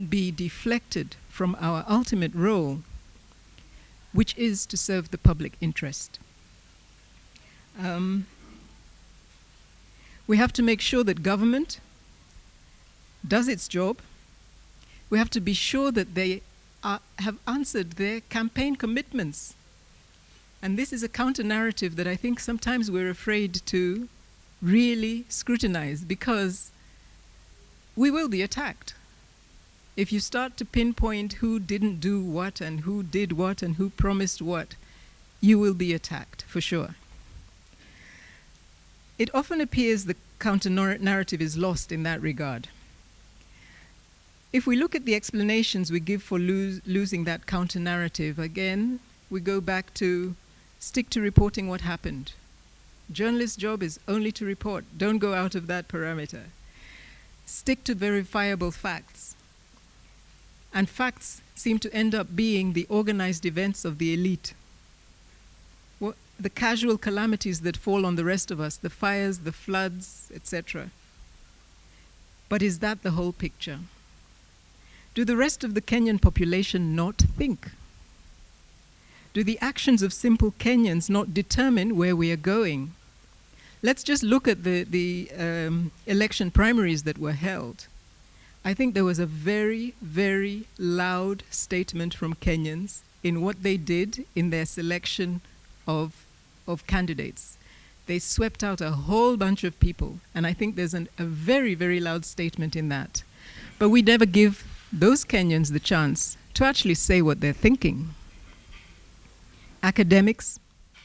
be deflected from our ultimate role, which is to serve the public interest. We have to make sure that government does its job. We have to be sure that they have answered their campaign commitments. And this is a counter-narrative that I think sometimes we're afraid to really scrutinize, because we will be attacked. If you start to pinpoint who didn't do what and who did what and who promised what, you will be attacked, for sure. It often appears the counter-narrative is lost in that regard. If we look at the explanations we give for losing that counter-narrative, again, we go back to stick to reporting what happened. Journalist's job is only to report. Don't go out of that parameter. Stick to verifiable facts. And facts seem to end up being the organized events of the elite. The casual calamities that fall on the rest of us, the fires, the floods, etc. But is that the whole picture? Do the rest of the Kenyan population not think? Do the actions of simple Kenyans not determine where we are going? Let's just look at the election primaries that were held. I think there was a very, very loud statement from Kenyans in what they did in their selection of candidates. They swept out a whole bunch of people, and I think there's a very, very loud statement in that. But we never give those Kenyans the chance to actually say what they're thinking. Academics,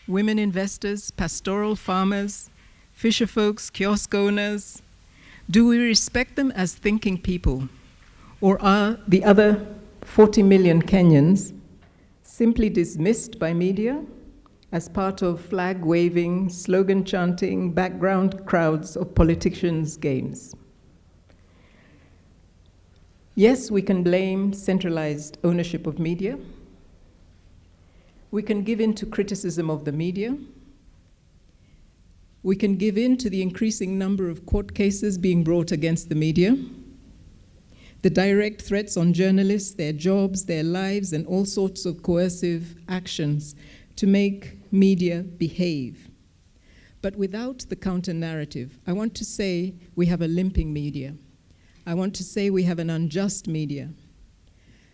women investors, pastoral farmers, fisher folks, kiosk owners, do we respect them as thinking people? Or are the other 40 million Kenyans simply dismissed by media as part of flag-waving, slogan-chanting, background crowds of politicians' games? Yes, we can blame centralized ownership of media. We can give in to criticism of the media. We can give in to the increasing number of court cases being brought against the media, the direct threats on journalists, their jobs, their lives, and all sorts of coercive actions to make media behave. But without the counter-narrative, I want to say we have a limping media. I want to say we have an unjust media.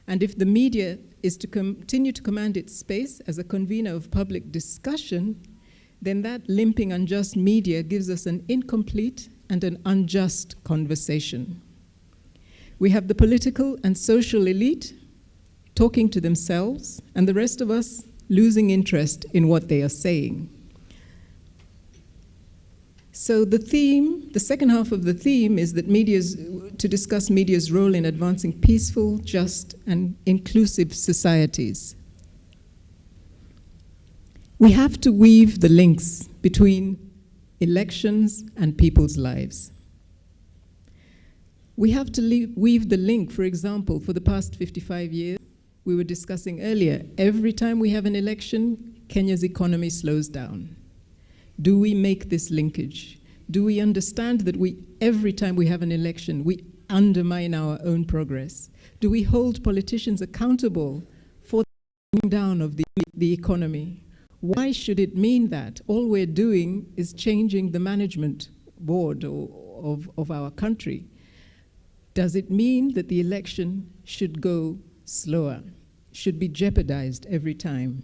And if the media is to continue to command its space as a convener of public discussion, then that limping, unjust media gives us an incomplete and an unjust conversation. We have the political and social elite talking to themselves, and the rest of us losing interest in what they are saying. So the theme, the second half of the theme, is that to discuss media's role in advancing peaceful, just, and inclusive societies. We have to weave the links between elections and people's lives. We have to weave the link, for example, for the past 55 years, we were discussing earlier, every time we have an election, Kenya's economy slows down. Do we make this linkage? Do we understand that every time we have an election, we undermine our own progress? Do we hold politicians accountable for the slowing down of the economy? Why should it mean that? All we're doing is changing the management board of our country. Does it mean that the election should go slower, should be jeopardized every time?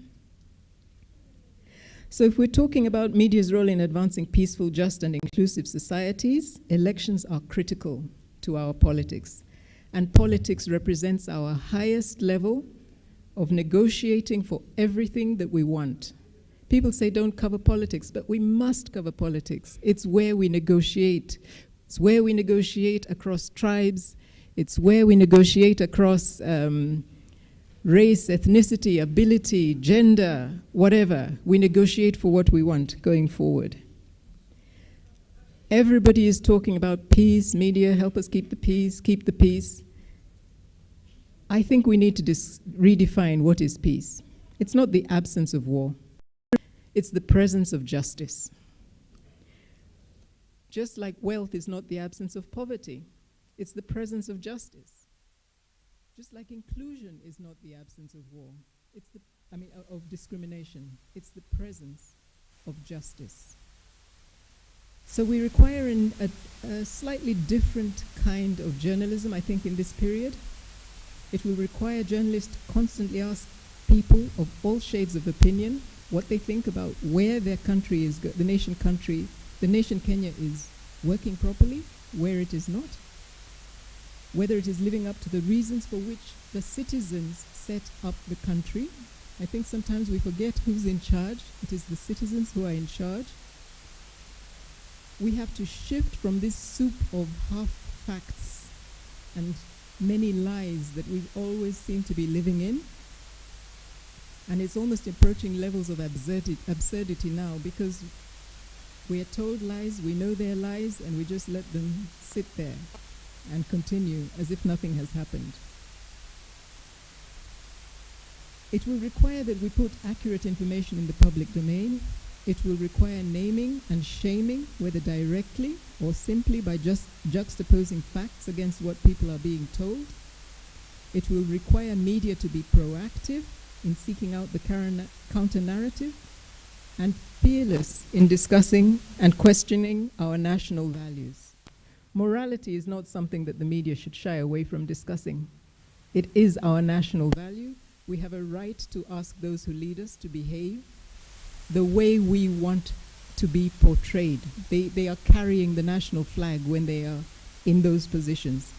So if we're talking about media's role in advancing peaceful, just, and inclusive societies, elections are critical to our politics. And politics represents our highest level of negotiating for everything that we want. People say don't cover politics, but we must cover politics. It's where we negotiate. It's where we negotiate across tribes. It's where we negotiate across race, ethnicity, ability, gender, whatever. We negotiate for what we want going forward. Everybody is talking about peace, media, help us keep the peace, keep the peace. I think we need to redefine what is peace. It's not the absence of war. It's the presence of justice. Just like wealth is not the absence of poverty, it's the presence of justice. Just like inclusion is not the absence of war, it's the, of discrimination. It's the presence of justice. So we require a slightly different kind of journalism, I think, in this period. It will require journalists to constantly ask people of all shades of opinion what they think about where their country is, the nation Kenya is working properly, where it is not, whether it is living up to the reasons for which the citizens set up the country. I think sometimes we forget who's in charge. It is the citizens who are in charge. We have to shift from this soup of half facts and many lies that we always seem to be living in. And it's almost approaching levels of absurdity now, because we are told lies, we know they're lies, and we just let them sit there and continue as if nothing has happened. It will require that we put accurate information in the public domain. It will require naming and shaming, whether directly or simply by just juxtaposing facts against what people are being told. It will require media to be proactive in seeking out the counter-narrative and fearless in discussing and questioning our national values. Morality is not something that the media should shy away from discussing. It is our national value. We have a right to ask those who lead us to behave the way we want to be portrayed. They are carrying the national flag when they are in those positions.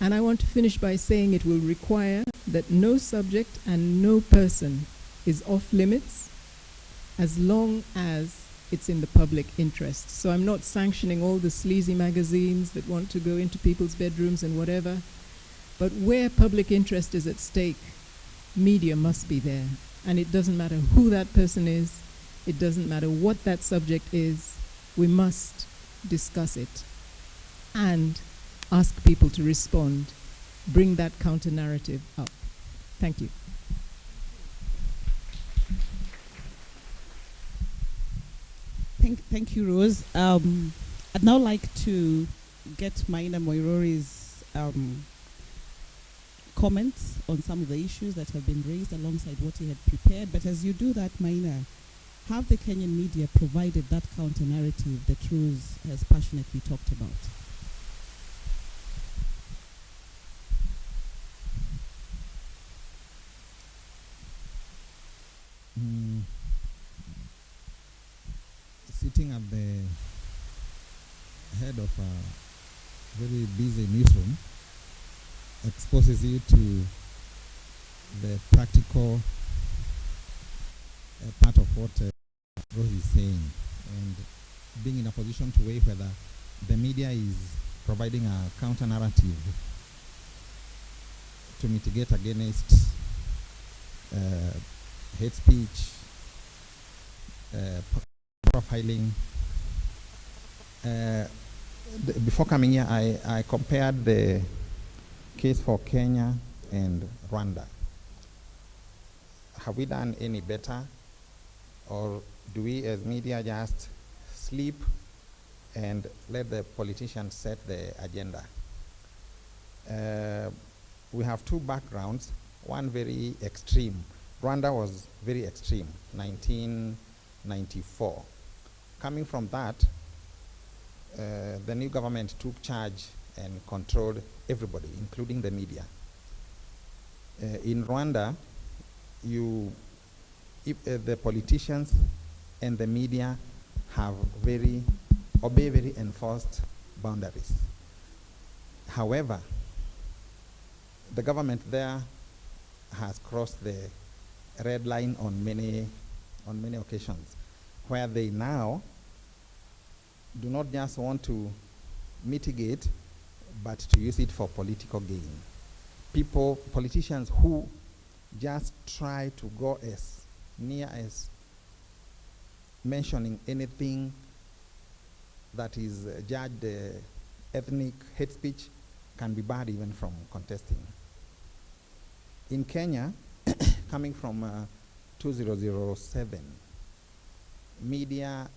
And I want to finish by saying it will require that no subject and no person is off limits as long as it's in the public interest. So I'm not sanctioning all the sleazy magazines that want to go into people's bedrooms and whatever, but where public interest is at stake, media must be there. And it doesn't matter who that person is, it doesn't matter what that subject is, we must discuss it and ask people to respond, bring that counter-narrative up. Thank you. Thank you, Rose. I'd now like to get Maina Moirori's comments on some of the issues that have been raised alongside what he had prepared. But as you do that, Maina, have the Kenyan media provided that counter-narrative that Rose has passionately talked about? Sitting at the head of a very busy newsroom exposes you to the practical part of what Rose is saying, and being in a position to weigh whether the media is providing a counter-narrative to mitigate against hate speech, profiling. Before coming here, I compared the case for Kenya and Rwanda. Have we done any better, or do we as media just sleep and let the politicians set the agenda? We have two backgrounds, one very extreme. Rwanda was very extreme, 1994. Coming from that, the new government took charge and controlled everybody, including the media. In Rwanda, the politicians and the media have obey very enforced boundaries. However, the government there has crossed the red line on many occasions, where they now do not just want to mitigate, but to use it for political gain. Politicians who just try to go as near as mentioning anything that is judged ethnic hate speech can be barred even from contesting. In Kenya, coming from 2007, media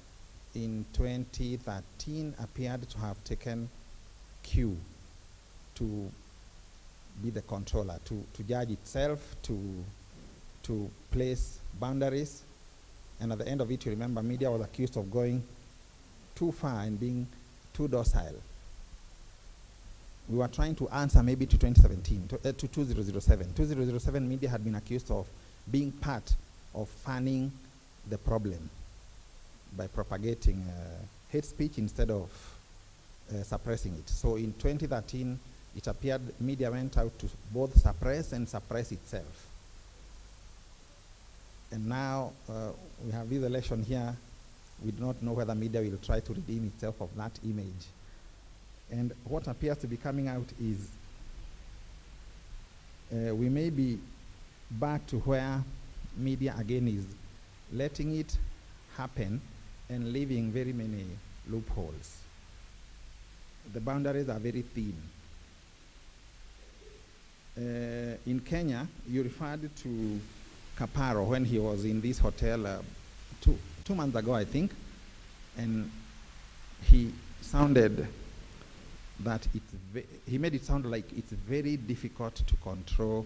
in 2013 appeared to have taken cue to be the controller, to judge itself, to place boundaries. And at the end of it, you remember, media was accused of going too far and being too docile. We were trying to answer maybe to 2017, to 2007. 2007, media had been accused of being part of fanning the problem by propagating hate speech instead of suppressing it. So in 2013, it appeared media went out to both suppress and suppress itself. And now we have this election here. We do not know whether media will try to redeem itself of that image. And what appears to be coming out is we may be back to where media again is letting it happen and leaving very many loopholes. The boundaries are very thin. In Kenya, you referred to Kaparo when he was in this hotel 2 months ago, I think, and he sounded that he made it sound like it's very difficult to control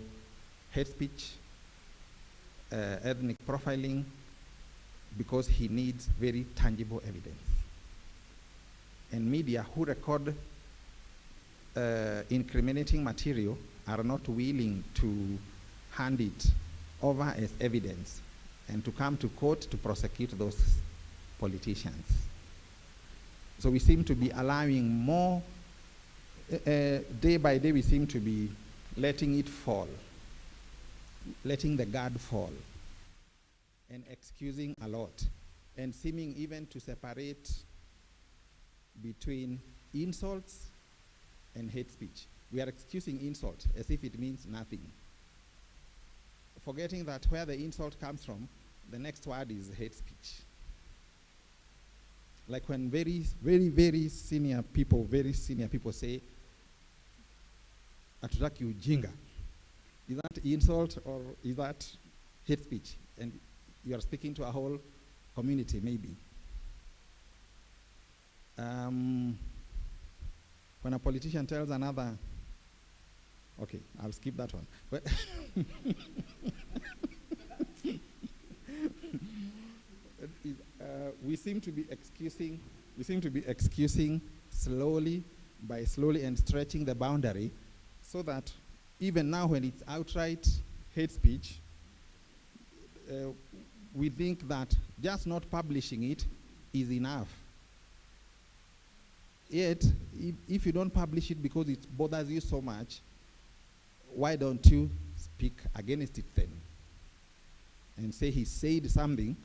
hate speech, ethnic profiling, because he needs very tangible evidence. And media who record incriminating material are not willing to hand it over as evidence and to come to court to prosecute those politicians. So we seem to be allowing more, day by day we seem to be letting it fall, letting the guard fall, and excusing a lot, and seeming even to separate between insults and hate speech. We are excusing insult as if it means nothing, forgetting that where the insult comes from, the next word is hate speech. Like when very, very, very senior people say, "Atutaki ujinga." Is that insult or is that hate speech? And you are speaking to a whole community, maybe. When a politician tells another, okay, I'll skip that one. But we seem to be excusing slowly and stretching the boundary, so that even now when it's outright hate speech, we think that just not publishing it is enough. Yet, if you don't publish it because it bothers you so much, why don't you speak against it then? And say he said something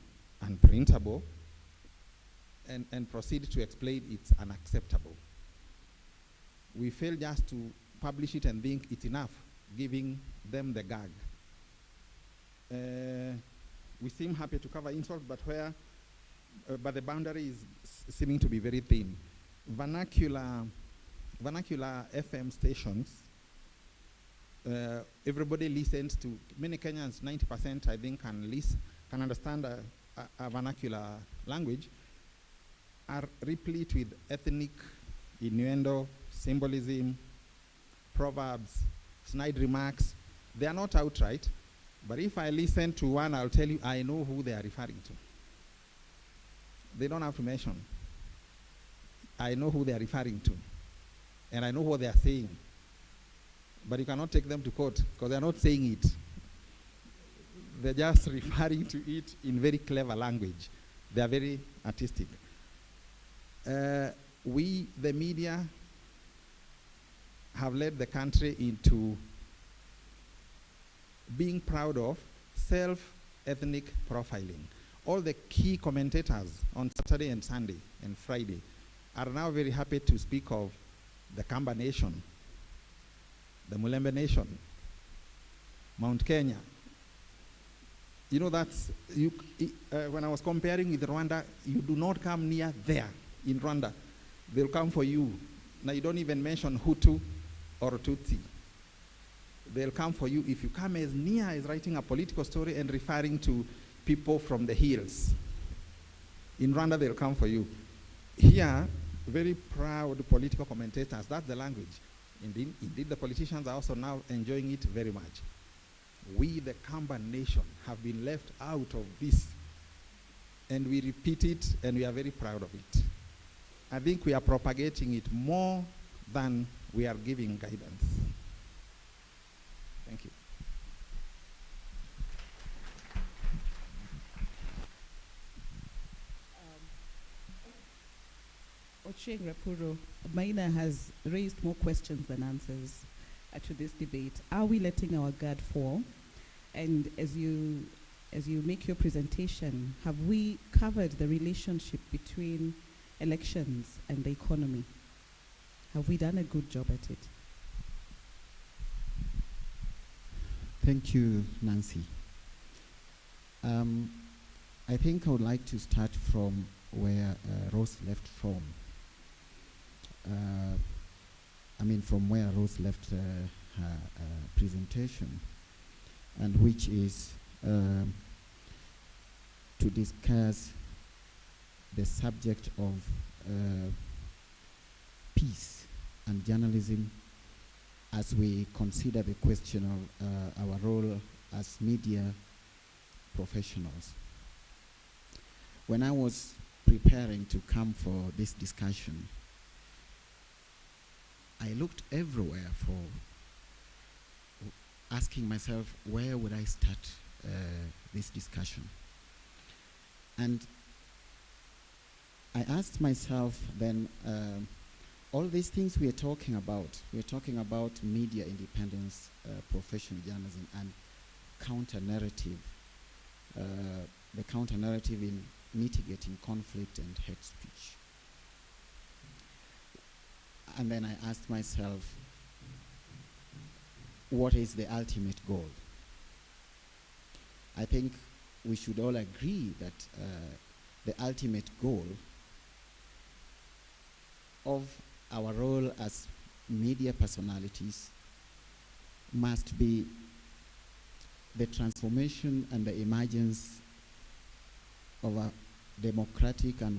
unprintable, and proceed to explain it's unacceptable. We fail just to publish it and think it's enough, giving them the gag. We seem happy to cover insults, but the boundary is seeming to be very thin. Vernacular FM stations, everybody listens to. Many Kenyans, 90% I think, can understand a vernacular language, are replete with ethnic innuendo, symbolism, proverbs, snide remarks. They are not outright, but if I listen to one, I'll tell you I know who they are referring to. They don't have to mention. I know who they are referring to, and I know what they are saying. But you cannot take them to court because they are not saying it. They're just referring to it in very clever language. They are very artistic. We, the media, have led the country into being proud of self-ethnic profiling. All the key commentators on Saturday and Sunday and Friday are now very happy to speak of the Kamba Nation, the Mulembe Nation, Mount Kenya. You know, when I was comparing with Rwanda, you do not come near there in Rwanda. They'll come for you. Now you don't even mention Hutu or Tutsi. They'll come for you if you come as near as writing a political story and referring to people from the hills. In Rwanda, they'll come for you. Here, very proud political commentators, that's the language. Indeed, the politicians are also now enjoying it very much. We, the Kamba nation, have been left out of this, and we repeat it, and we are very proud of it. I think we are propagating it more than we are giving guidance. Thank you. Ochieng Rapuro, Maina has raised more questions than answers to this debate. Are we letting our guard fall? And as you make your presentation, have we covered the relationship between elections and the economy? Have we done a good job at it? Thank you, Nancy. I think I would like to start from where Rose left from. From where Rose left her presentation, and which is to discuss the subject of peace and journalism as we consider the question of our role as media professionals. When I was preparing to come for this discussion, I looked everywhere for asking myself, where would I start this discussion? And I asked myself then, all these things we're talking about media independence, professional journalism, and counter-narrative, the counter-narrative in mitigating conflict and hate speech. And then I asked myself, what is the ultimate goal? I think we should all agree that the ultimate goal of our role as media personalities must be the transformation and the emergence of a democratic and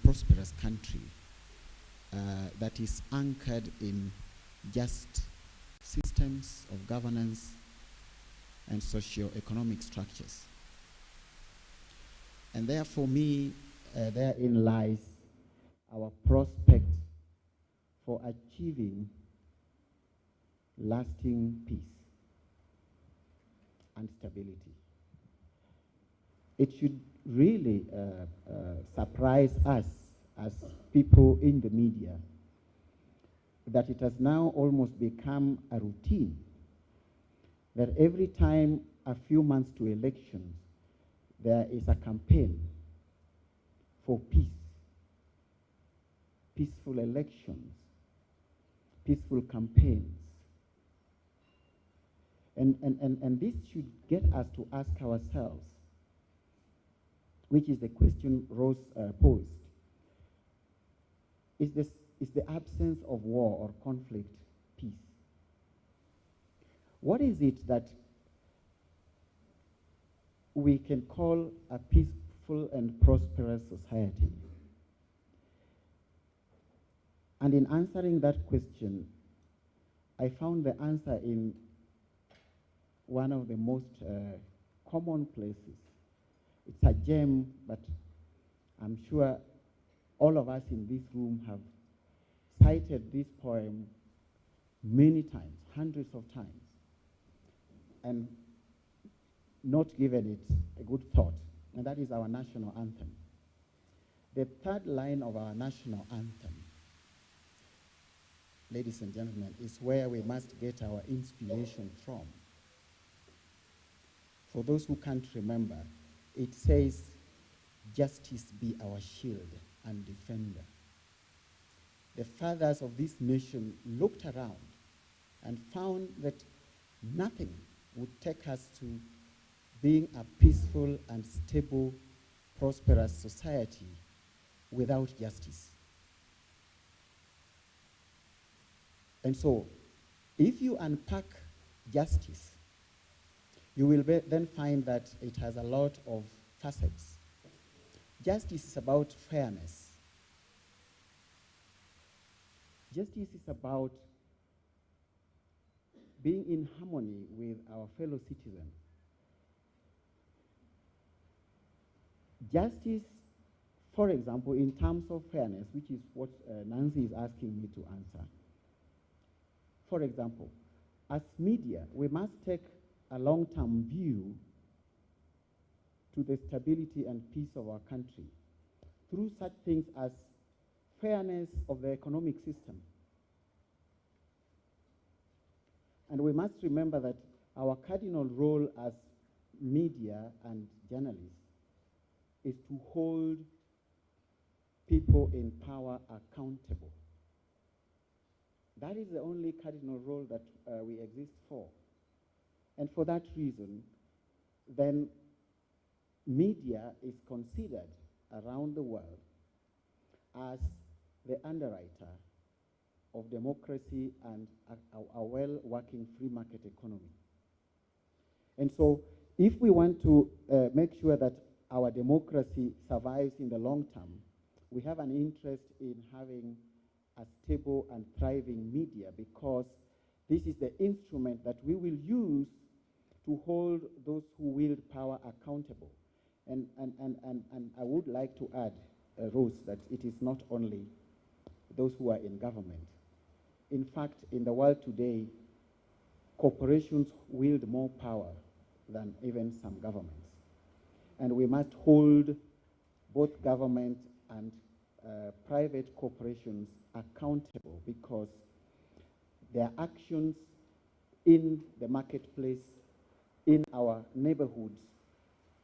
prosperous country that is anchored in just systems of governance and socio-economic structures. And therefore, me, therein lies our prospect for achieving lasting peace and stability. It should really surprise us as people in the media that it has now almost become a routine that every time a few months to elections, there is a campaign for peace, peaceful elections, peaceful campaigns. And this should get us to ask ourselves, which is the question Rose posed. Is the absence of war or conflict peace? What is it that we can call a peaceful and prosperous society? And in answering that question, I found the answer in one of the most common places. It's a gem, but I'm sure all of us in this room have cited this poem many times, hundreds of times, and not given it a good thought, and that is our national anthem. The third line of our national anthem, ladies and gentlemen, is where we must get our inspiration from. For those who can't remember, it says, "Justice be our shield and defender." The fathers of this nation looked around and found that nothing would take us to being a peaceful and stable, prosperous society without justice. And so, if you unpack justice, you will then find that it has a lot of facets. Justice is about fairness. Justice is about being in harmony with our fellow citizens. Justice, for example, in terms of fairness, which is what Nancy is asking me to answer. For example, as media, we must take a long-term view to the stability and peace of our country through such things as fairness of the economic system. And we must remember that our cardinal role as media and journalists is to hold people in power accountable. That is the only cardinal role that we exist for. And for that reason, then media is considered around the world as the underwriter of democracy and a well-working free market economy. And so if we want to make sure that our democracy survives in the long term, we have an interest in having a stable and thriving media, because this is the instrument that we will use to hold those who wield power accountable. And I would like to add, Rose, that it is not only those who are in government. In fact, in the world today, corporations wield more power than even some governments. And we must hold both government and private corporations accountable, because their actions in the marketplace, in our neighborhoods,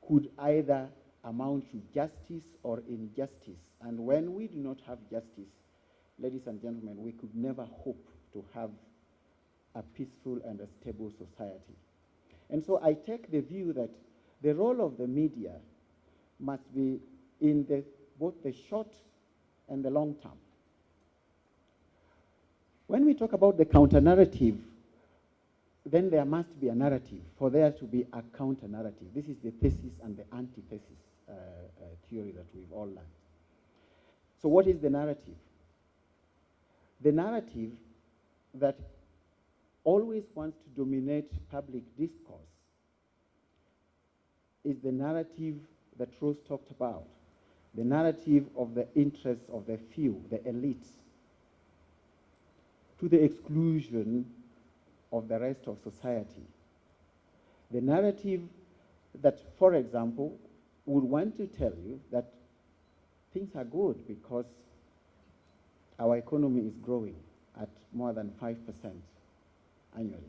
could either amount to justice or injustice. And when we do not have justice, ladies and gentlemen, we could never hope to have a peaceful and a stable society. And so I take the view that the role of the media must be in both the short and the long term. When we talk about the counter-narrative, then there must be a narrative for there to be a counter-narrative. This is the thesis and the antithesis theory that we've all learned. So what is the narrative? The narrative that always wants to dominate public discourse is the narrative that Rose talked about, the narrative of the interests of the few, the elites, to the exclusion of the rest of society. The narrative that, for example, would want to tell you that things are good because our economy is growing at more than 5% annually.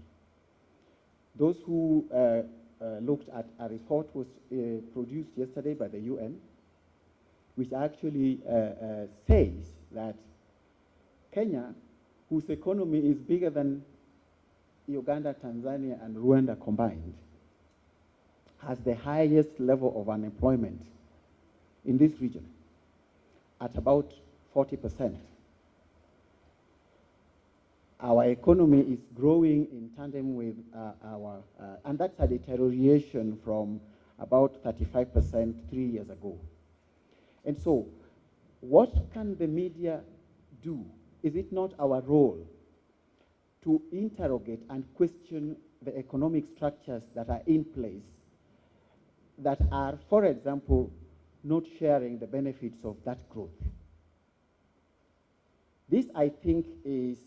Those who looked at a report was produced yesterday by the UN, which actually says that Kenya, whose economy is bigger than Uganda, Tanzania, and Rwanda combined, has the highest level of unemployment in this region at about 40%. Our economy is growing in tandem with and that's a deterioration from about 35% 3 years ago. And so, what can the media do? Is it not our role to interrogate and question the economic structures that are in place that are, for example, not sharing the benefits of that growth? This, I think, is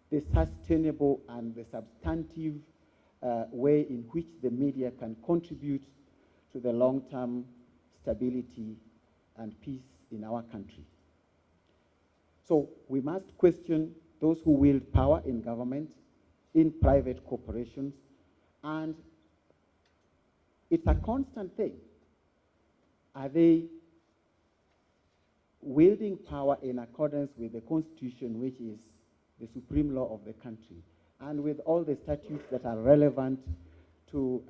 the sustainable and the substantive way in which the media can contribute to the long-term stability and peace in our country. So we must question those who wield power in government, in private corporations, and it's a constant thing. Are they wielding power in accordance with the Constitution, which is the supreme law of the country, and with all the statutes that are relevant to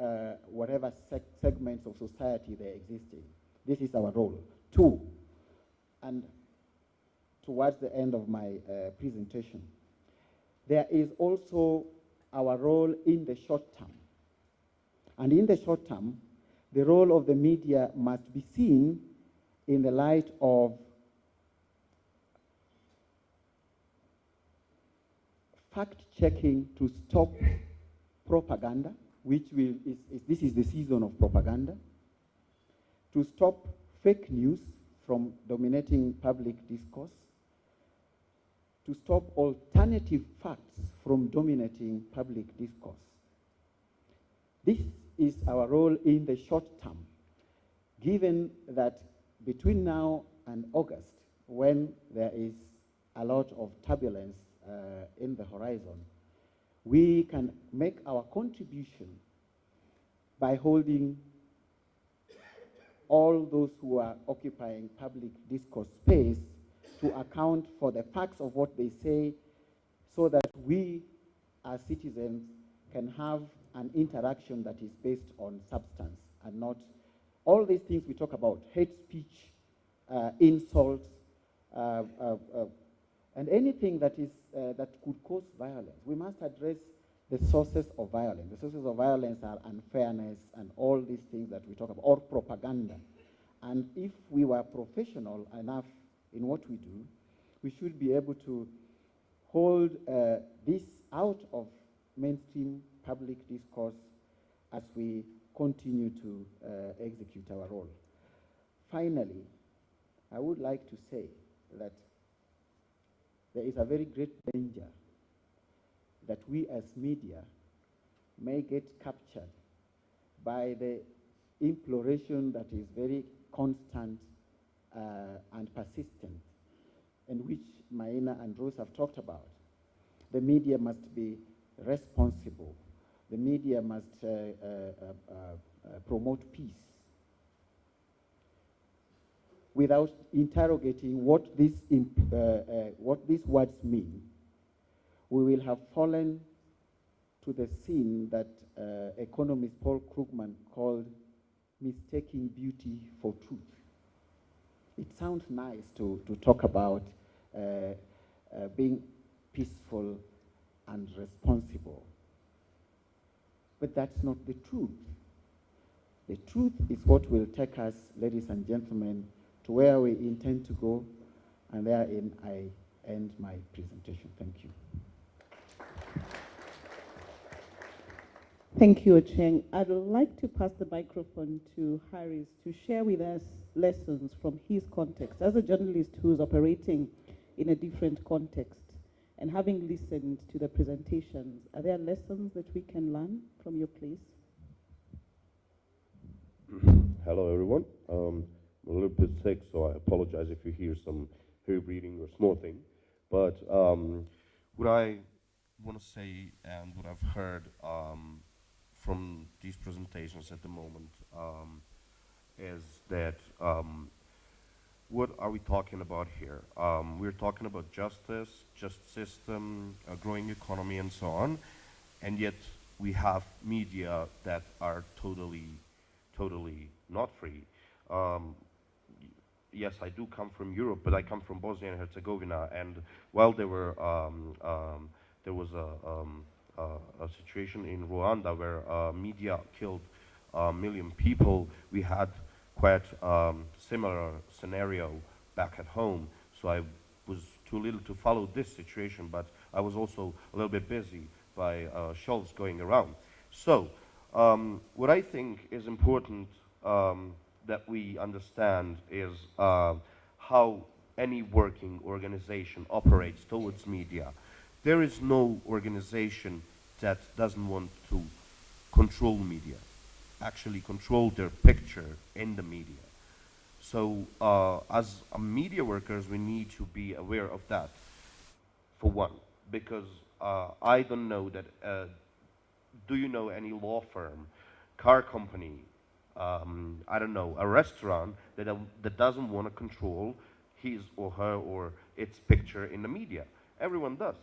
whatever segments of society they exist in? This is our role. Two, and towards the end of my presentation, there is also our role in the short term. And in the short term, the role of the media must be seen in the light of fact-checking to stop propaganda, this is the season of propaganda, to stop fake news from dominating public discourse, to stop alternative facts from dominating public discourse. This is our role in the short term, given that between now and August, when there is a lot of turbulence in the horizon, we can make our contribution by holding all those who are occupying public discourse space to account for the facts of what they say, so that we as citizens can have an interaction that is based on substance and not all these things we talk about: hate speech, insults, and anything that could cause violence. We must address the sources of violence. The sources of violence are unfairness and all these things that we talk about, or propaganda. And if we were professional enough in what we do, we should be able to hold this out of mainstream public discourse as we continue to execute our role. Finally, I would like to say that there is a very great danger that we as media may get captured by the imploration that is very constant and persistent, and which Maina and Rose have talked about. The media must be responsible. The media must promote peace. Without interrogating what these words mean, we will have fallen to the sin that economist Paul Krugman called mistaking beauty for truth. It sounds nice to talk about being peaceful and responsible, but that's not the truth. The truth is what will take us, ladies and gentlemen, to where we intend to go, and therein I end my presentation. Thank you. Thank you, Ocheng. I'd like to pass the microphone to Harris to share with us lessons from his context. As a journalist who's operating in a different context and having listened to the presentations, are there lessons that we can learn from your place? Hello, everyone. I'm a little bit sick, so I apologize if you hear some hair breathing or snorting. But what I want to say and what I've heard from these presentations at the moment is that what are we talking about here? We're talking about justice, just system, a growing economy, and so on, and yet we have media that are totally not free. Yes, I do come from Europe, but I come from Bosnia and Herzegovina, and while there was a situation in Rwanda where media killed a million people, we had quite similar scenario back at home. So I was too little to follow this situation, but I was also a little bit busy by shelves going around. So what I think is important that we understand is how any working organization operates towards media. There is no organization that doesn't want to control media, actually control their picture in the media. So as media workers, we need to be aware of that, for one, because I don't know that, do you know any law firm, car company, I don't know, a restaurant that doesn't want to control his or her or its picture in the media? Everyone does.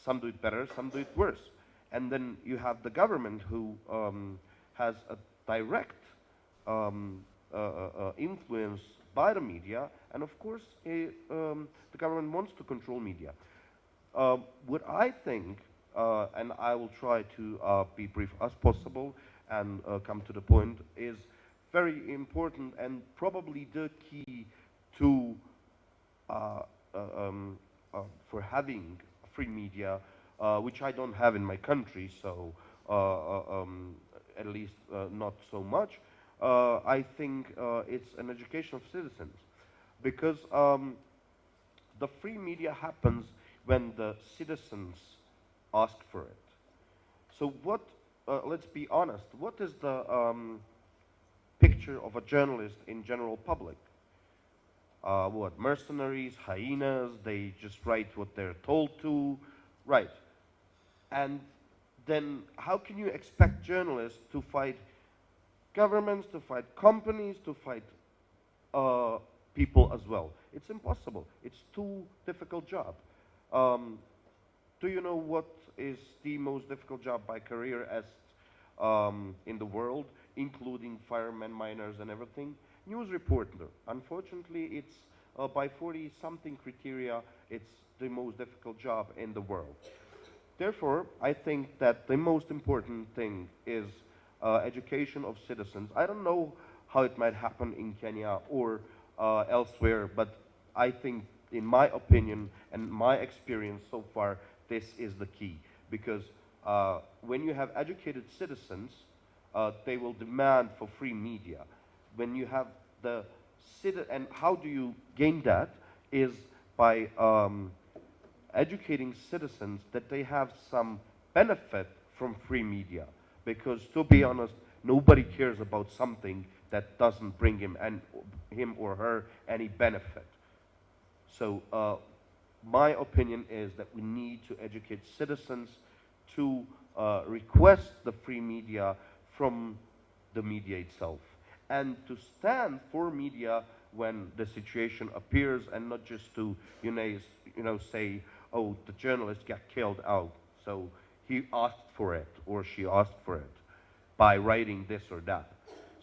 Some do it better, some do it worse. And then you have the government who has a direct influence by the media, and of course the government wants to control media. What I think, and I will try to be brief as possible and come to the point, is very important and probably the key to for having free media, which I don't have in my country. So at least not so much. I think it's an education of citizens, because the free media happens when the citizens ask for it. So what, let's be honest, what is the picture of a journalist in general public? What, mercenaries, hyenas, they just write what they're told to, right? And then how can you expect journalists to fight governments, to fight companies, to fight uh, people as well? It's impossible. It's too difficult job. Um, do you know what is the most difficult job by career as in the world, including firemen, miners, and everything? News reporter. Unfortunately, it's by 40 something criteria, it's the most difficult job in the world. Therefore, I think that the most important thing is education of citizens. I don't know how it might happen in Kenya or elsewhere, but I think, in my opinion and my experience so far, this is the key. Because when you have educated citizens, they will demand for free media. When you have the and how do you gain that is by educating citizens that they have some benefit from free media. Because to be honest, nobody cares about something that doesn't bring him or her any benefit. So my opinion is that we need to educate citizens to request the free media from the media itself, and to stand for media when the situation appears, and not just to say, oh, the journalist got killed out, so he asked for it or she asked for it by writing this or that.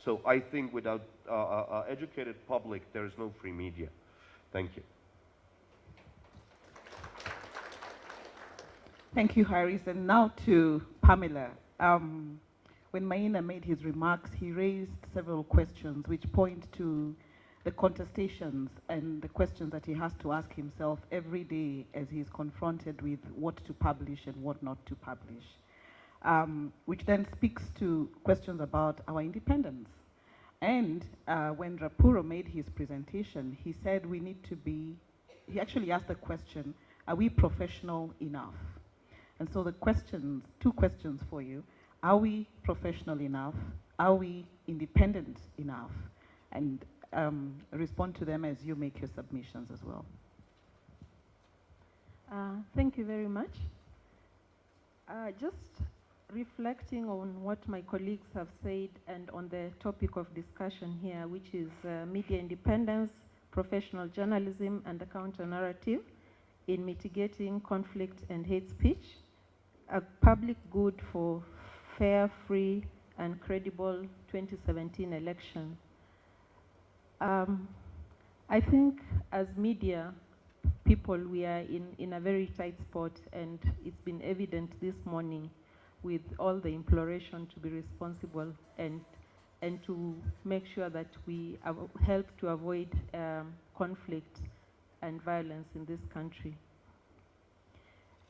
So I think without educated public, there is no free media. Thank you. Thank you, Harris. And now to Pamela. When Maina made his remarks, he raised several questions which point to the contestations and the questions that he has to ask himself every day as he's confronted with what to publish and what not to publish, which then speaks to questions about our independence. And when Rapuro made his presentation, he said we need to be, he actually asked the question, are we professional enough? And so the questions, two questions for you. Are we professional enough? Are we independent enough? And respond to them as you make your submissions as well. Thank you very much. Just reflecting on what my colleagues have said and on the topic of discussion here, which is media independence, professional journalism, and the counter-narrative in mitigating conflict and hate speech, a public good for fair, free, and credible 2017 election. I think as media people, we are in a very tight spot, and it's been evident this morning with all the imploration to be responsible and to make sure that we help to avoid conflict and violence in this country.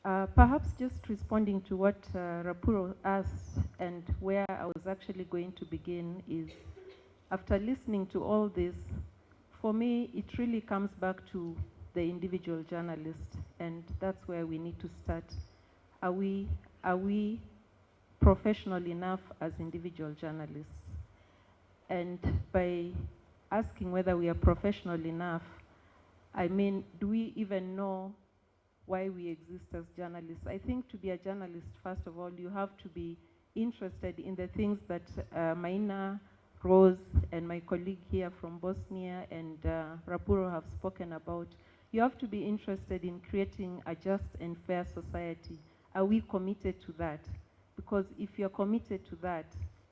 Perhaps just responding to what Rapuro asked and where I was actually going to begin is, after listening to all this, for me, it really comes back to the individual journalist, and that's where we need to start. Are we professional enough as individual journalists? And by asking whether we are professional enough, I mean, do we even know why we exist as journalists? I think to be a journalist, first of all, you have to be interested in the things that Maina, Rose, and my colleague here from Bosnia and Rapuro have spoken about. You have to be interested in creating a just and fair society. Are we committed to that? Because if you're committed to that,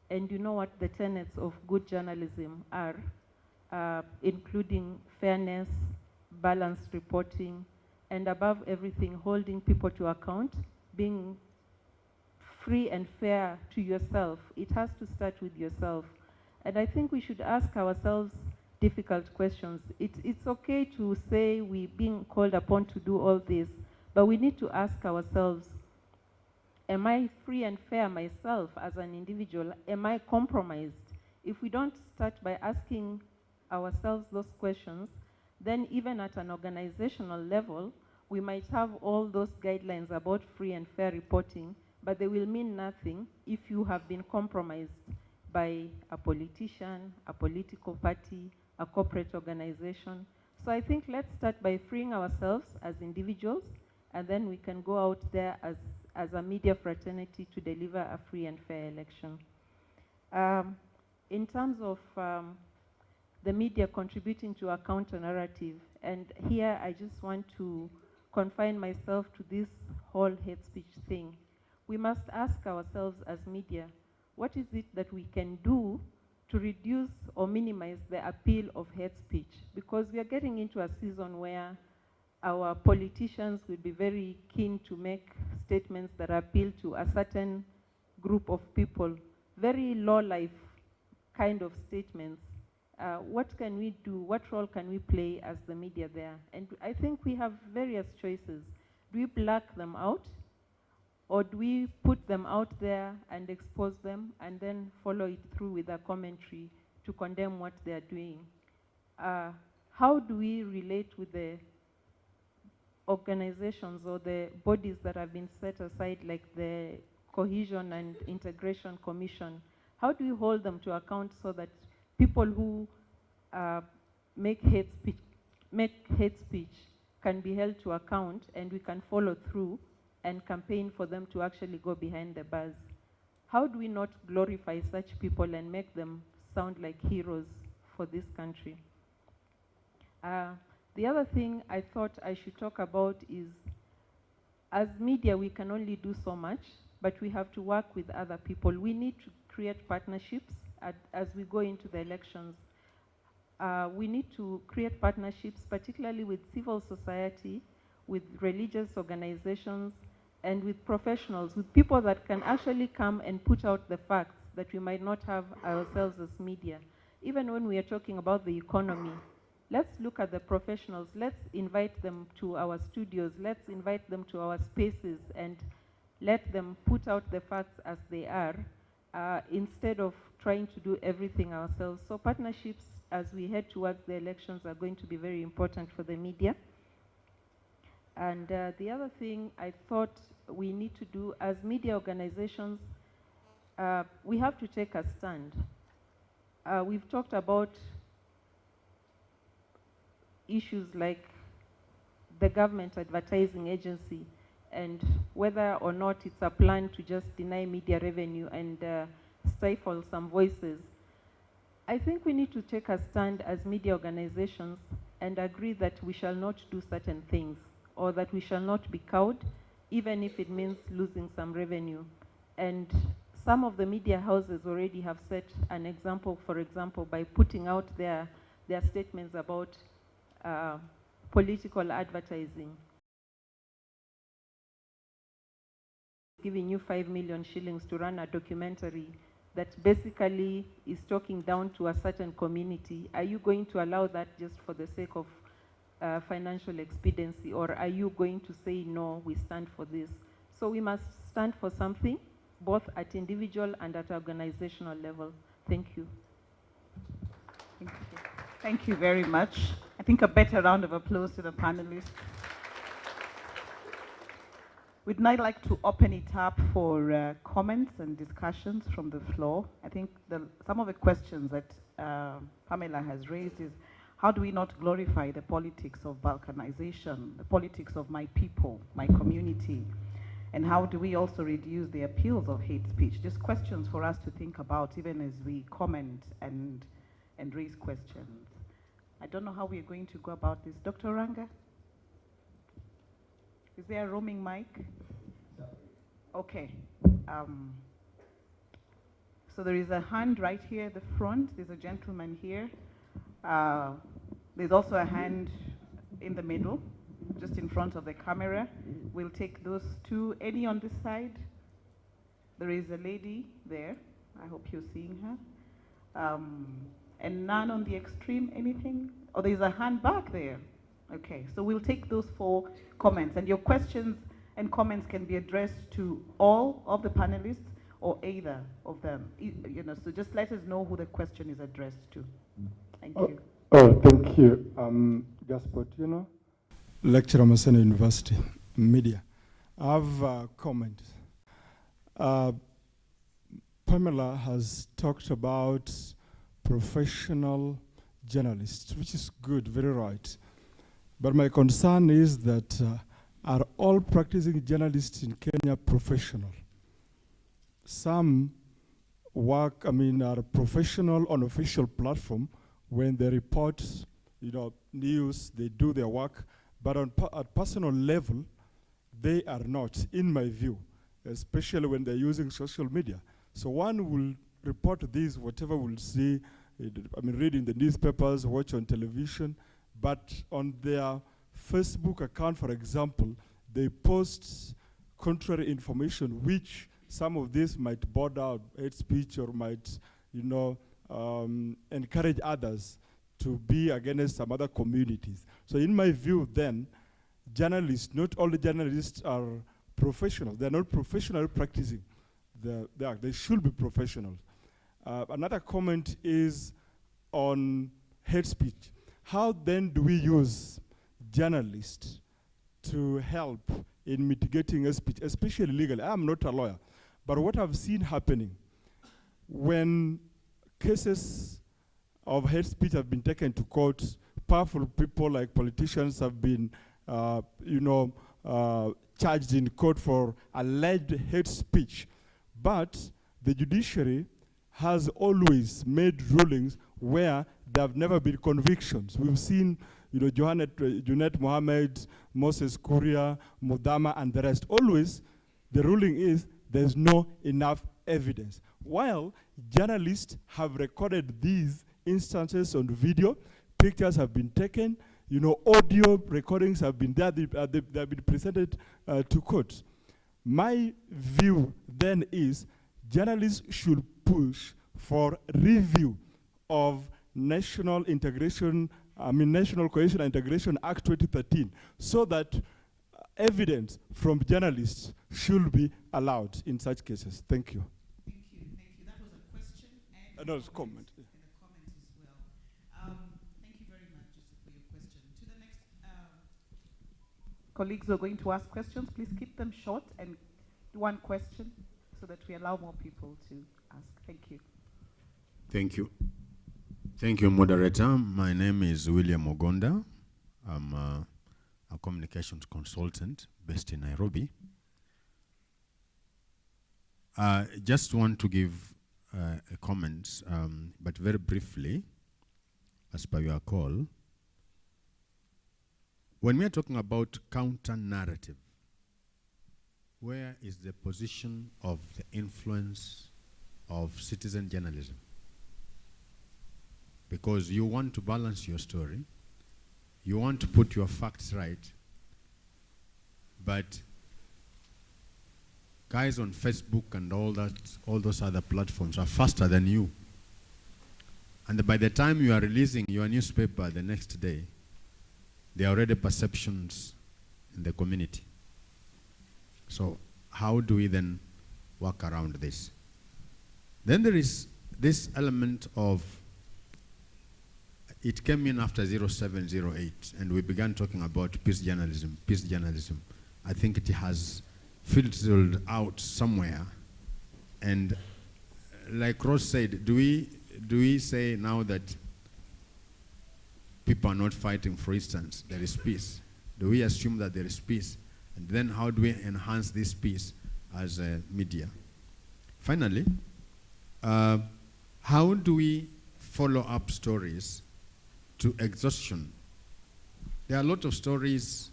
and you know what the tenets of good journalism are, including fairness, balanced reporting, and above everything, holding people to account, being free and fair to yourself. It has to start with yourself. And I think we should ask ourselves difficult questions. It's okay to say we're being called upon to do all this, but we need to ask ourselves, am I free and fair myself as an individual? Am I compromised? If we don't start by asking ourselves those questions, then even at an organizational level, we might have all those guidelines about free and fair reporting, but they will mean nothing if you have been compromised by a politician, a political party, a corporate organization. So I think let's start by freeing ourselves as individuals, and then we can go out there as a media fraternity to deliver a free and fair election. In terms of the media contributing to a counter-narrative, and here I just want to confine myself to this whole hate speech thing. We must ask ourselves as media, what is it that we can do to reduce or minimize the appeal of hate speech? Because we are getting into a season where our politicians will be very keen to make statements that appeal to a certain group of people, very low-life kind of statements. What can we do? What role can we play as the media there? And I think we have various choices. Do we black them out? Or do we put them out there and expose them and then follow it through with a commentary to condemn what they're doing? How do we relate with the organizations or the bodies that have been set aside, like the Cohesion and Integration Commission? How do we hold them to account so that people who make hate speech can be held to account, and we can follow through and campaign for them to actually go behind the bars? How do we not glorify such people and make them sound like heroes for this country? The other thing I thought I should talk about is, as media, we can only do so much, but we have to work with other people. We need to create partnerships as we go into the elections. We need to create partnerships, particularly with civil society, with religious organizations, and with professionals, with people that can actually come and put out the facts that we might not have ourselves as media. Even when we are talking about the economy, let's look at the professionals. Let's invite them to our studios. Let's invite them to our spaces and let them put out the facts as they are, instead of trying to do everything ourselves. So partnerships as we head towards the elections are going to be very important for the media. And the other thing I thought we need to do as media organizations, we have to take a stand. We've talked about issues like the government advertising agency and whether or not it's a plan to just deny media revenue and stifle some voices. I think we need to take a stand as media organizations and agree that we shall not do certain things, or that we shall not be cowed, even if it means losing some revenue. And some of the media houses already have set an example, for example, by putting out their statements about political advertising. Giving you 5 million shillings to run a documentary that basically is talking down to a certain community. Are you going to allow that just for the sake of financial expediency, or are you going to say, no, we stand for this? So we must stand for something, both at individual and at organizational level. Thank you. Thank you. Thank you very much. I think a better round of applause to the panelists. We'd now like to open it up for comments and discussions from the floor. I think some of the questions that Pamela has raised is, how do we not glorify the politics of balkanization, the politics of my people, my community? And how do we also reduce the appeals of hate speech? Just questions for us to think about even as we comment and raise questions. I don't know how we're going to go about this. Dr. Ranga? Is there a roaming mic? Okay. So there is a hand right here at the front. There's a gentleman here. There's also a hand in the middle, just in front of the camera. We'll take those two. Any on this side? There is a lady there. I hope you're seeing her. And none on the extreme, anything? Oh, there's a hand back there. Okay, so we'll take those 4 comments. And your questions, and comments can be addressed to all of the panelists or either of them. So just let us know who the question is addressed to. Thank you. Oh, thank you. Gaspar Tino, lecturer, Maseno University, Media. I have a comment. Pamela has talked about professional journalists, which is good, very right. But my concern is that are all practicing journalists in Kenya professional? Some work, are professional on official platform when they report, news, they do their work, but at personal level, they are not, in my view, especially when they're using social media. So one will report this, whatever we'll see, read in the newspapers, watch on television, but on their Facebook account, for example, they post contrary information, which some of this might border hate speech or might, encourage others to be against some other communities. So in my view, then, journalists, not all the journalists are professionals. They're not professional practicing. They should be professionals. Another comment is on hate speech. How then do we use journalists to help in mitigating hate speech, especially legally? I'm not a lawyer, but what I've seen happening when cases of hate speech have been taken to court, powerful people like politicians have been, charged in court for alleged hate speech. But the judiciary has always made rulings where there have never been convictions. We've seen, Junet Mohammed, Moses Kuria, Mudama, and the rest. Always, the ruling is there's no enough evidence. While journalists have recorded these instances on video, pictures have been taken, audio recordings have been there, they have been presented to court. My view then is journalists should push for review of National Cohesion and Integration Act 2013 so that evidence from journalists should be allowed in such cases. Thank you. Thank you. That was a question and no, it's comment. And a comment as well. Thank you very much, Joseph, for your question. To the next colleagues who are going to ask questions, please keep them short and one question so that we allow more people to ask. Thank you. Thank you. Thank you, moderator. My name is William Ogonda. I'm a communications consultant based in Nairobi. Just want to give a comment, but very briefly, as per your call. When we are talking about counter-narrative, where is the position of the influence of citizen journalism? Because you want to balance your story, you want to put your facts right, but guys on Facebook and all those other platforms are faster than you. And by the time you are releasing your newspaper the next day, there are already perceptions in the community. So how do we then work around this? Then there is this element of, it came in after 0708, and we began talking about peace journalism. I think it has filtered out somewhere. And like Ross said, do we say now that people are not fighting, for instance, there is peace? Do we assume that there is peace? And then how do we enhance this peace as a media? Finally, how do we follow up stories to exhaustion? There are a lot of stories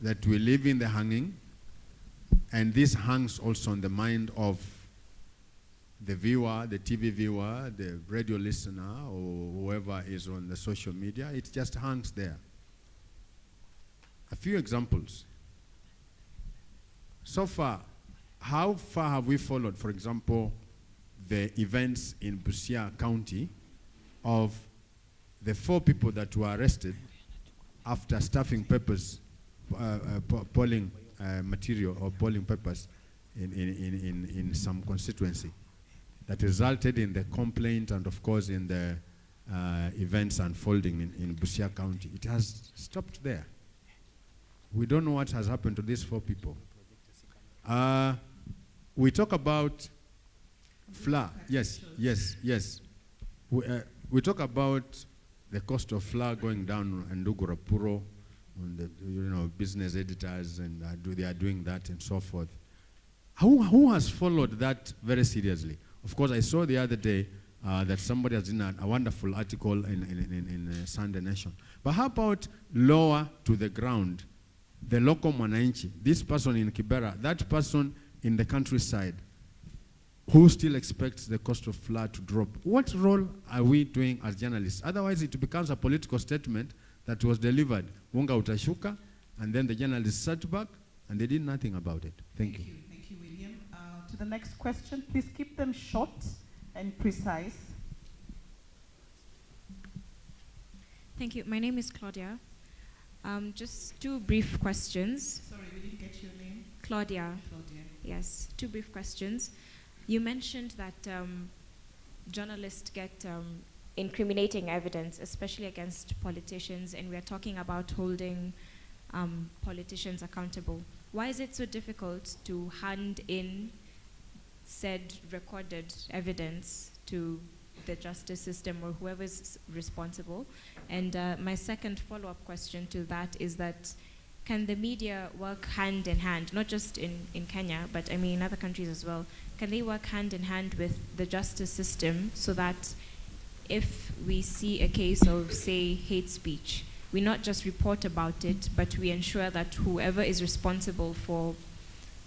that we leave in the hanging, and this hangs also on the mind of the viewer, the TV viewer, the radio listener, or whoever is on the social media. It just hangs there. A few examples. So far, how far have we followed, for example, the events in Busia County of the 4 people that were arrested after stuffing papers, polling material or polling papers in some constituency that resulted in the complaint and, of course, in the events unfolding in Busia County. It has stopped there. We don't know what has happened to these 4 people. We talk about flour. Yes. We talk about the cost of flour going down in Ndugurapuro, and the business editors, and they are doing that and so forth. Who has followed that very seriously? Of course, I saw the other day that somebody has done a wonderful article in Sunday Nation. But how about lower to the ground, the local Mwananchi, this person in Kibera, that person in the countryside, who still expects the cost of flour to drop? What role are we doing as journalists? Otherwise, it becomes a political statement that was delivered. Unga utashuka, and then the journalists sat back, and they did nothing about it. Thank you. Thank you, William. To the next question, please keep them short and precise. Thank you. My name is Claudia. Just 2 brief questions. Sorry, we didn't get your name. Claudia. Claudia. Yes, 2 brief questions. You mentioned that journalists get incriminating evidence, especially against politicians, and we are talking about holding politicians accountable. Why is it so difficult to hand in said recorded evidence to the justice system or whoever is responsible? And my second follow-up question to that is that can the media work hand in hand, not just in Kenya, but I mean in other countries as well? Can they work hand in hand with the justice system so that if we see a case of, say, hate speech, we not just report about it, but we ensure that whoever is responsible for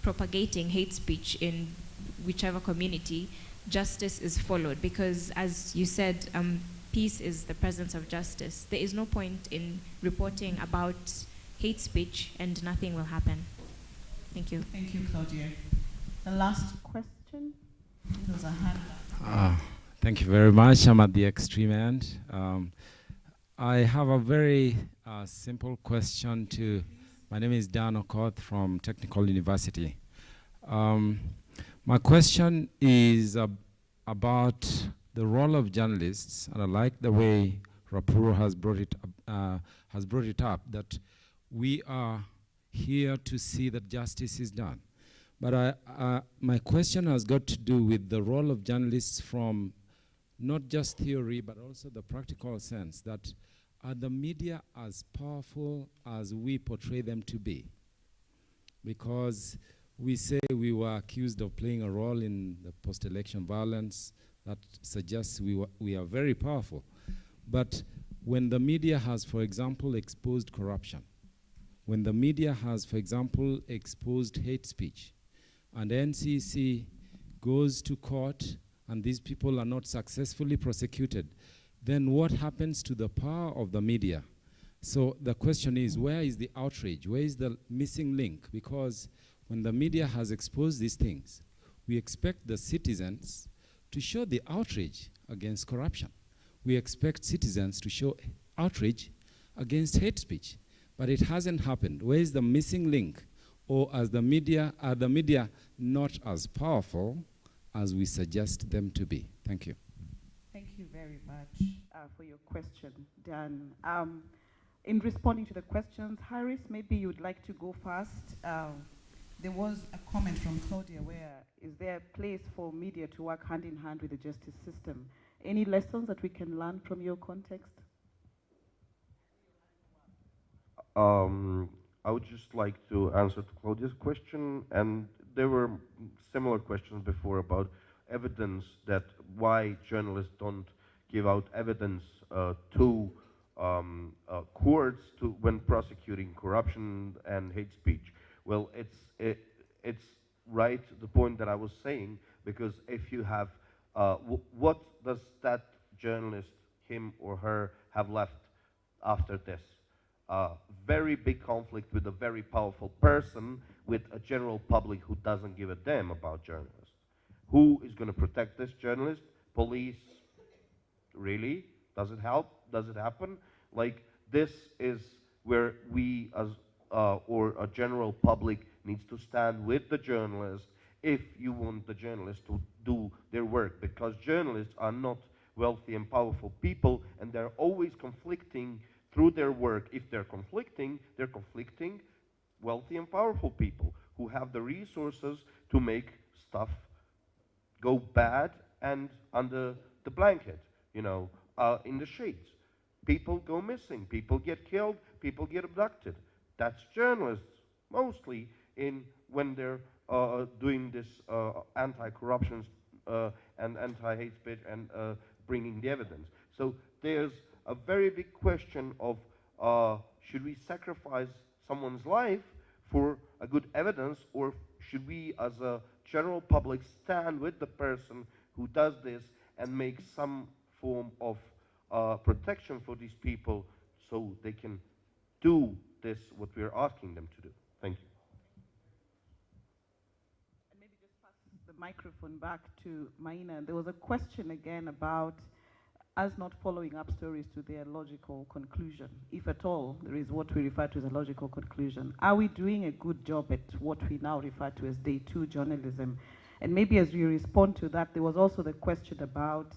propagating hate speech in whichever community, justice is followed? Because as you said, peace is the presence of justice. There is no point in reporting about hate speech and nothing will happen. Thank you. Thank you, Claudia. The last question. There's a hand up. Thank you very much. I'm at the extreme end. I have a very simple question to, my name is Dan Okoth from Technical University. My question is about the role of journalists, and I like the way Rapuro has brought it up, that we are here to see that justice is done. But my question has got to do with the role of journalists from not just theory, but also the practical sense, that are the media as powerful as we portray them to be? Because we say we were accused of playing a role in the post-election violence. That suggests we are very powerful. But when the media has, for example, exposed corruption, when the media has, for example, exposed hate speech, and NCC goes to court and these people are not successfully prosecuted, then what happens to the power of the media? So the question is, where is the outrage? Where is the missing link? Because when the media has exposed these things, we expect the citizens to show the outrage against corruption. We expect citizens to show outrage against hate speech. But it hasn't happened. Where is the missing link? Or are the media not as powerful as we suggest them to be? Thank you. Thank you very much for your question, Dan. In responding to the questions, Harris, maybe you'd like to go first. There was a comment from Claudia where, is there a place for media to work hand in hand with the justice system? Any lessons that we can learn from your context? I would just like to answer to Claudia's question, and there were similar questions before about evidence, that why journalists don't give out evidence to courts when prosecuting corruption and hate speech. Well, it's right, the point that I was saying, because if you have, what does that journalist, him or her, have left after this? Very big conflict with a very powerful person, with a general public who doesn't give a damn about journalists. Who is going to protect this journalist? Police? Really? Does it help? Does it happen? Like, this is where we as or a general public needs to stand with the journalist if you want the journalists to do their work, because journalists are not wealthy and powerful people, and they're always conflicting through their work. If they're conflicting wealthy and powerful people who have the resources to make stuff go bad and under the blanket, in the shades. People go missing, people get killed, people get abducted. That's journalists, mostly, when they're doing this anti-corruption and anti-hate speech and bringing the evidence. So there's a very big question of should we sacrifice someone's life for a good evidence, or should we, as a general public, stand with the person who does this and make some form of protection for these people so they can do this, what we're asking them to do? Thank you. And maybe just pass the microphone back to Maina. There was a question again about us not following up stories to their logical conclusion, if at all there is what we refer to as a logical conclusion. Are we doing a good job at what we now refer to as day two journalism? And maybe as you respond to that, there was also the question about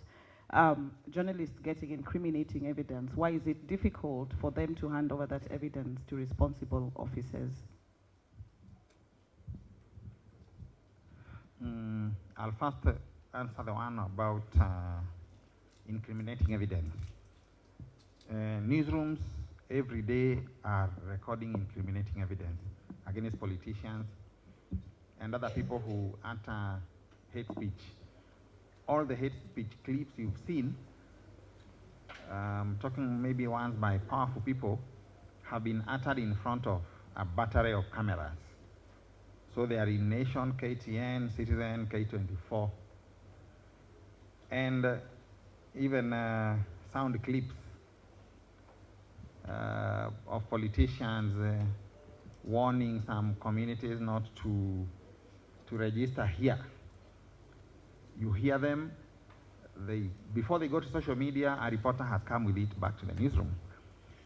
journalists getting incriminating evidence. Why is it difficult for them to hand over that evidence to responsible officers? I'll first answer the one about incriminating evidence. Newsrooms every day are recording incriminating evidence against politicians and other people who utter hate speech. All the hate speech clips you've seen, talking maybe ones by powerful people, have been uttered in front of a battery of cameras. So they are in Nation, KTN, Citizen, K24. And even sound clips of politicians warning some communities not to register here. You hear them, before they go to social media, a reporter has come with it back to the newsroom.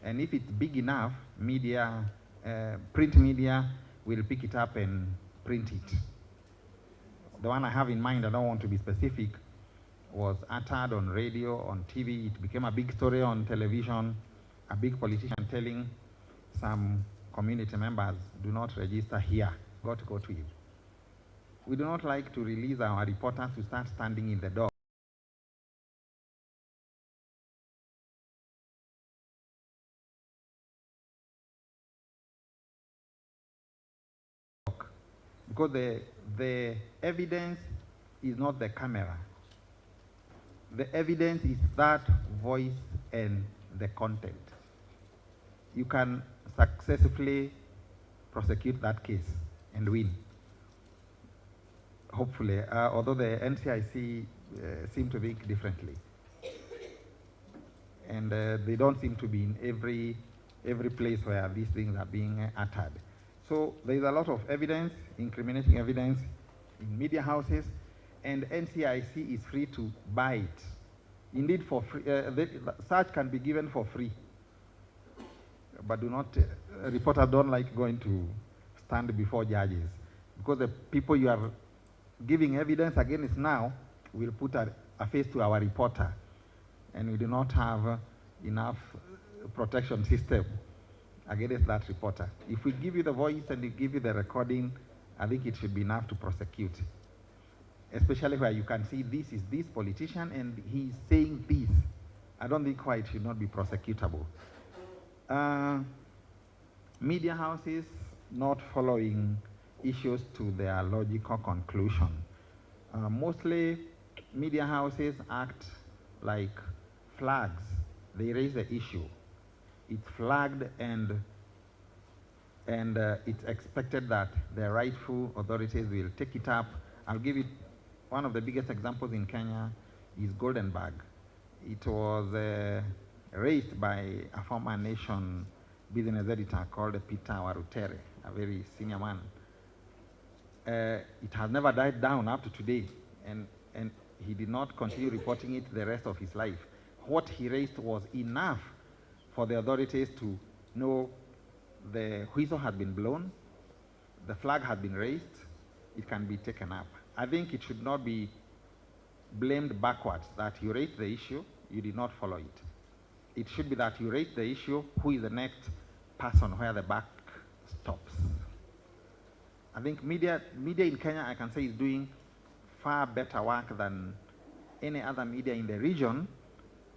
And if it's big enough, print media will pick it up and print it. The one I have in mind, I don't want to be specific, was uttered on radio, on TV. It became a big story on television. A big politician telling some community members, do not register here, go to it. We do not like to release our reporters to start standing in the door. Because the evidence is not the camera. The evidence is that voice and the content. You can successfully prosecute that case and win, hopefully, although the NCIC seem to think differently. And they don't seem to be in every place where these things are being uttered. So there is a lot of evidence, incriminating evidence, in media houses, and NCIC is free to buy it. Indeed, for free, search can be given for free. But reporters don't like going to stand before judges, because the people you are giving evidence against now will put a face to our reporter, and we do not have enough protection system against that reporter. If we give you the voice and we give you the recording, I think it should be enough to prosecute, especially where you can see this is this politician and he's saying this. I don't think why it should not be prosecutable. Media houses not following issues to their logical conclusion. Mostly media houses act like flags. They raise the issue. It's flagged, and it's expected that the rightful authorities will take it up. I'll give it one of the biggest examples in Kenya is Goldenberg. It was raised by a former Nation business editor called Peter Warutere, a very senior man. It has never died down up to today, and he did not continue reporting it the rest of his life. What he raised was enough for the authorities to know the whistle had been blown, the flag has been raised, it can be taken up. I think it should not be blamed backwards that you raised the issue, you did not follow it. It should be that you raise the issue, who is the next person where the buck stops. I think media in Kenya, I can say, is doing far better work than any other media in the region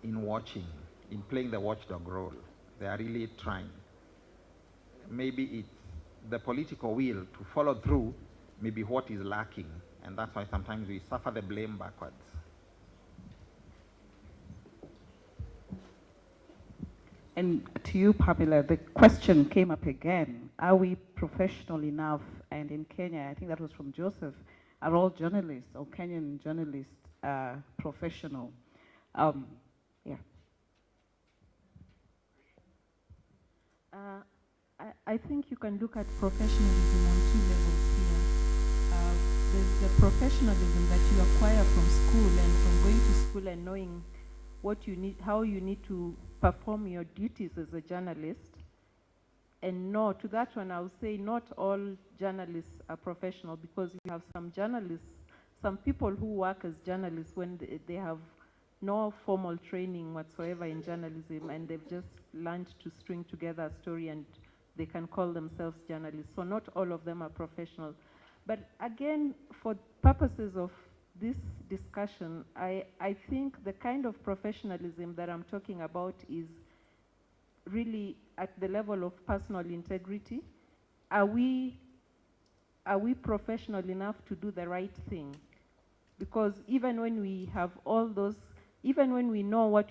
in watching, in playing the watchdog role. They are really trying. Maybe it's the political will to follow through, maybe what is lacking, and that's why sometimes we suffer the blame backwards. And to you, Pamela, the question came up again. Are we professional enough? And in Kenya, I think that was from Joseph, are all journalists or Kenyan journalists professional? Yeah. I think you can look at professionalism on two levels here. There's the professionalism that you acquire from school and from going to school and knowing what you need, how you need to perform your duties as a journalist. And no, to that one I would say not all journalists are professional, because you have some journalists, some people who work as journalists when they have no formal training whatsoever in journalism, and they've just learned to string together a story and they can call themselves journalists. So not all of them are professional. But again, for purposes of this discussion, I think the kind of professionalism that I'm talking about is really at the level of personal integrity. Are we professional enough to do the right thing? Because even when we have all those, even when we know what